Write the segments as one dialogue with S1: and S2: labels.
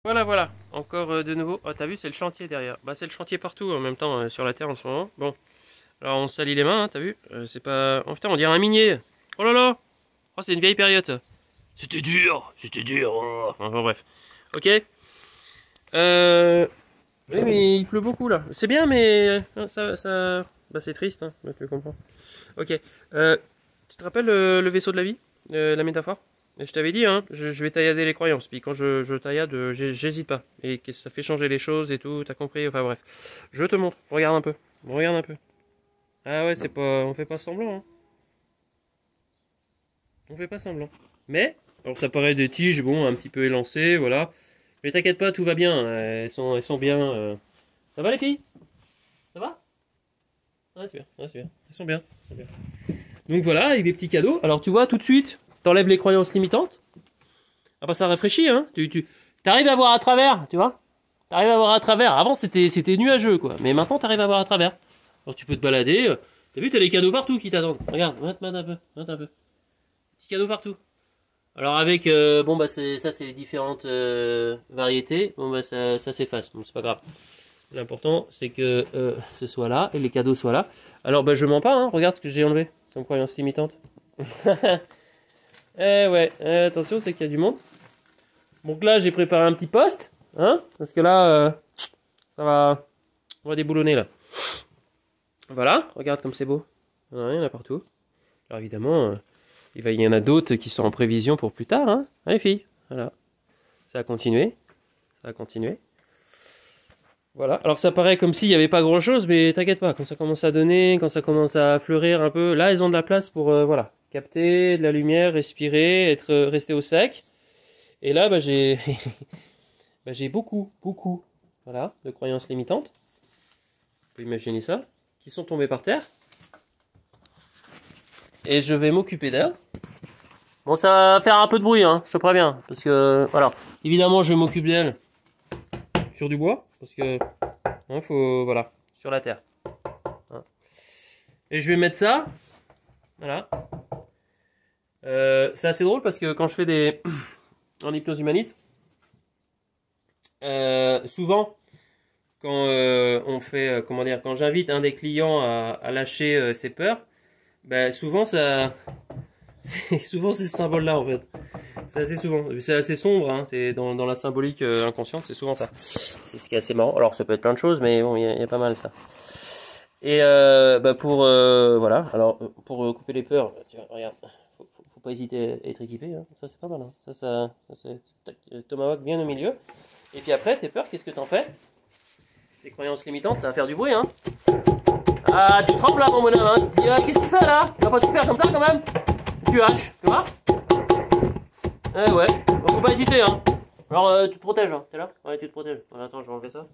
S1: Voilà, voilà. Encore de nouveau. Oh, t'as vu, c'est le chantier derrière. Bah, c'est le chantier partout en même temps sur la terre en ce moment. Bon. Alors, on se salit les mains, hein, t'as vu? C'est pas. Oh putain, on dirait un minier. Oh là là. Oh, c'est une vieille période ça. C'était dur. C'était dur. Oh. Enfin, bref. Ok. Oui, mais il pleut beaucoup là. C'est bien, mais ça. Bah, c'est triste, hein. Tu comprends. Ok. Tu te rappelles le vaisseau de la vie? La métaphore? Je t'avais dit, hein, je vais taillader les croyances. Puis quand je taillade, j'hésite pas. Et que ça fait changer les choses et tout, t'as compris? Enfin bref. Je te montre. Regarde un peu. Regarde un peu. Ah ouais, c'est pas. On fait pas semblant, hein. On fait pas semblant. Mais, alors ça paraît des tiges, bon, un petit peu élancées, voilà. Mais t'inquiète pas, tout va bien. Elles sont bien. Ça va les filles? Ça va? Ouais, c'est bien. Ouais, c'est bien. Elles sont bien. Elles sont bien. Donc voilà, avec des petits cadeaux. Alors tu vois, tout de suite, t'enlèves les croyances limitantes. Ah bah ça rafraîchit, hein. T'arrives à voir à travers, tu vois. T'arrives à voir à travers. Avant c'était nuageux, quoi. Mais maintenant t'arrives à voir à travers. Alors tu peux te balader. T'as vu, t'as des cadeaux partout qui t'attendent. Regarde, monte un peu, monte un peu. Petits cadeaux partout. Alors avec, bon bah c'est les différentes variétés. Bon bah ça s'efface, bon c'est pas grave. L'important c'est que ce soit là et les cadeaux soient là. Alors bah je mens pas, hein. Regarde ce que j'ai enlevé comme croyance limitante. Eh ouais, attention, c'est qu'il y a du monde. Donc là, j'ai préparé un petit poste, hein, parce que là, ça va, on va déboulonner là. Voilà, regarde comme c'est beau. Ouais, il y en a partout. Alors évidemment, il y en a d'autres qui sont en prévision pour plus tard, hein. Allez filles, voilà. Ça a continué, ça a continué. Voilà. Alors ça paraît comme s'il n'y avait pas grand chose, mais t'inquiète pas, quand ça commence à donner, quand ça commence à fleurir un peu, là, elles ont de la place pour, voilà, capter de la lumière, respirer, rester au sec. Et là, bah, j'ai bah, j'ai beaucoup, beaucoup, voilà, de croyances limitantes. On peut imaginer ça, qui sont tombées par terre. Et je vais m'occuper d'elles. Bon, ça va faire un peu de bruit, hein, je te préviens. Parce que, voilà, évidemment, je m'occupe d'elles sur du bois. Parce que, hein, faut, voilà, sur la terre. Hein. Et je vais mettre ça, voilà. C'est assez drôle parce que quand je fais des... en hypnose humaniste, souvent, quand on fait, comment dire, quand j'invite un des clients à lâcher ses peurs, ben souvent ça, souvent c'est ce symbole-là en fait. C'est assez souvent, c'est assez sombre, hein. C'est dans la symbolique inconsciente, c'est souvent ça. C'est ce qui est assez marrant. Alors ça peut être plein de choses, mais bon, il y a pas mal ça. Et bah pour voilà, alors pour couper les peurs, tiens, regarde, faut pas hésiter à être équipé, hein. Ça c'est pas mal, hein. Ça c'est tomahawk bien au milieu. Et puis après, tes peurs, qu'est-ce que t'en fais? Tes croyances limitantes, ça va faire du bruit, hein. Ah, tu trembles là, mon bonhomme, hein. Tu te dis, ah, qu'est-ce qu'il fait là? Tu vas pas tout faire comme ça quand même? Tu haches, tu vois? Eh ouais, bon, faut pas hésiter, hein. Alors, tu te protèges, hein. T'es là? Ouais, tu te protèges. Voilà, attends, je vais enlever ça.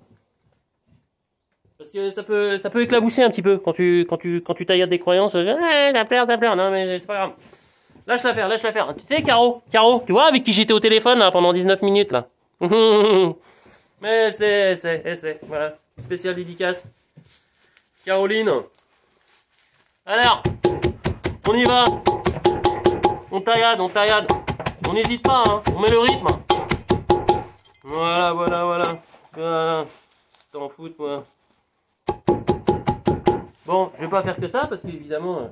S1: Parce que ça peut éclabousser un petit peu quand tu tailles des croyances. T'as peur. Non, mais c'est pas grave. Lâche l'affaire, lâche l'affaire. Tu sais, Caro, tu vois, avec qui j'étais au téléphone là, pendant 19 minutes là. Mais voilà. Spécial dédicace. Caroline. Alors, on y va. On taillade. On n'hésite pas, hein. On met le rythme. Voilà. T'en fous, moi. Bon, je vais pas faire que ça, parce qu'évidemment,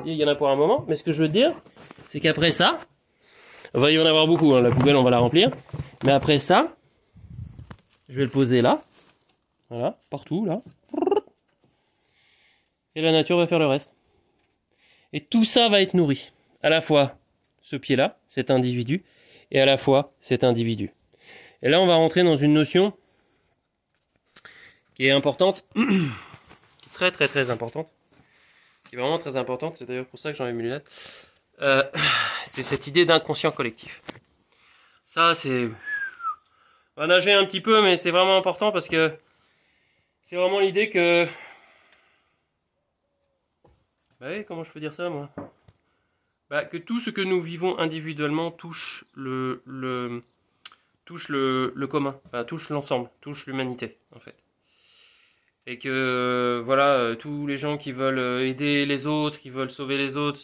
S1: il y en a pour un moment. Mais ce que je veux te dire, c'est qu'après ça, il va y en avoir beaucoup, hein. La poubelle, on va la remplir. Mais après ça, je vais le poser là. Voilà, partout, là. Et la nature va faire le reste. Et tout ça va être nourri. À la fois, ce pied-là, cet individu, et à la fois, cet individu. Et là, on va rentrer dans une notion qui est importante, qui est très très très importante, qui est vraiment très importante, c'est d'ailleurs pour ça que j'enlève mes lunettes, c'est cette idée d'inconscient collectif. Ça, c'est... On va nager un petit peu, mais c'est vraiment important parce que c'est vraiment l'idée que... Bah oui, comment je peux dire ça, moi? Bah, que tout ce que nous vivons individuellement touche le commun, enfin, touche l'ensemble, touche l'humanité, en fait. Et que, voilà, tous les gens qui veulent aider les autres, qui veulent sauver les autres,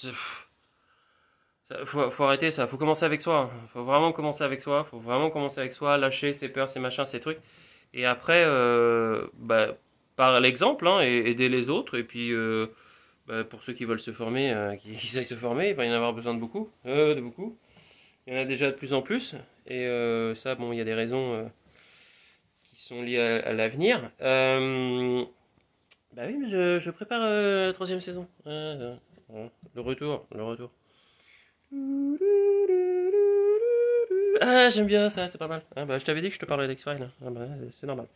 S1: Faut arrêter ça, faut commencer avec soi. Faut vraiment commencer avec soi, faut vraiment commencer avec soi, lâcher ses peurs, ses machins, ses trucs. Et après, bah, par l'exemple, hein, et aider les autres. Et puis, bah, pour ceux qui veulent se former, qui aillent se former, il va y en avoir besoin de beaucoup. De beaucoup. Il y en a déjà de plus en plus. Et ça, bon, il y a des raisons qui sont liées à l'avenir. Bah oui, mais je prépare la troisième saison. Le retour, le retour. Ah, j'aime bien ça, c'est pas mal. Ah bah, je t'avais dit que je te parlerais d'X-Files. Ah bah, c'est normal.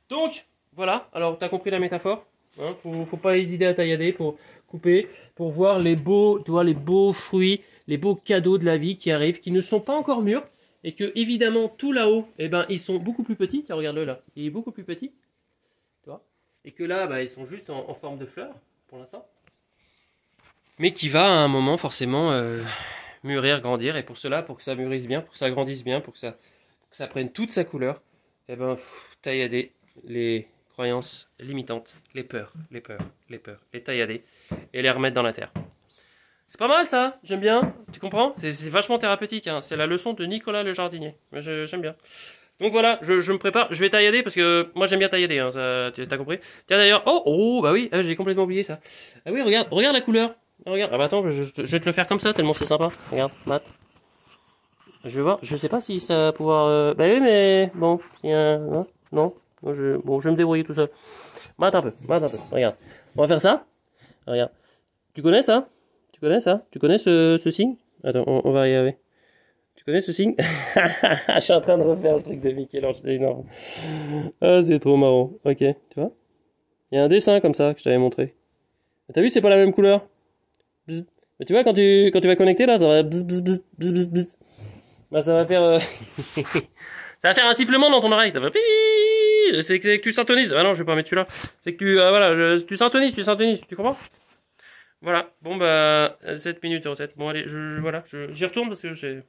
S1: Donc, voilà. Alors, t'as compris la métaphore, hein, faut pas hésiter à taillader pour couper, pour voir les beaux, tu vois, les beaux fruits, les beaux cadeaux de la vie qui arrivent, qui ne sont pas encore mûrs, et que, évidemment, tout là-haut, eh ben, ils sont beaucoup plus petits. Tiens, regarde-le là. Il est beaucoup plus petit. Tu vois. Et que là, bah, ils sont juste en forme de fleurs, pour l'instant. Mais qui va à un moment, forcément, mûrir, grandir. Et pour cela, pour que ça mûrisse bien, pour que ça grandisse bien, pour que ça prenne toute sa couleur, eh ben, taillader les croyances limitantes, les peurs, les taillader et les remettre dans la terre. C'est pas mal ça, j'aime bien, tu comprends? C'est vachement thérapeutique, hein. C'est la leçon de Nicolas le jardinier. J'aime bien. Donc voilà, je me prépare, je vais taillader parce que moi j'aime bien taillader, hein, ça, t'as compris? Tiens d'ailleurs, oh bah oui, j'ai complètement oublié ça. Ah oui, regarde la couleur. Regarde, ah bah attends, je vais te le faire comme ça tellement c'est sympa. Regarde, Matt. Je vais voir, je sais pas si ça va pouvoir... Bah oui, mais bon, il y a... Non, bon, je vais me débrouiller tout seul. Matt un peu, regarde. On va faire ça. Regarde. Tu connais ça? Tu connais ça? Tu connais ce signe? Attends, on va y arriver. Tu connais ce signe? Je suis en train de refaire le truc de Michel-Ange, c'est énorme. Ah, c'est trop marrant. Ok, tu vois? Il y a un dessin comme ça que je t'avais montré. T'as vu, c'est pas la même couleur. Bzz. Mais tu vois, quand tu vas connecter là, ça va bzz, bzz, bzz, bzz, bzz, bzz. Bah, ça va faire... ça va faire un sifflement dans ton oreille. Ça va... C'est que tu syntonises. Ah non, je vais pas mettre celui-là. C'est que tu... voilà, tu syntonises. Tu comprends? Voilà. Bon, bah... 7 minutes 07. Bon, allez, voilà. J'y retourne parce que j'ai...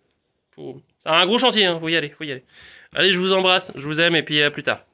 S1: C'est un gros chantier, hein. Faut y aller. Allez, je vous embrasse. Je vous aime et puis à plus tard.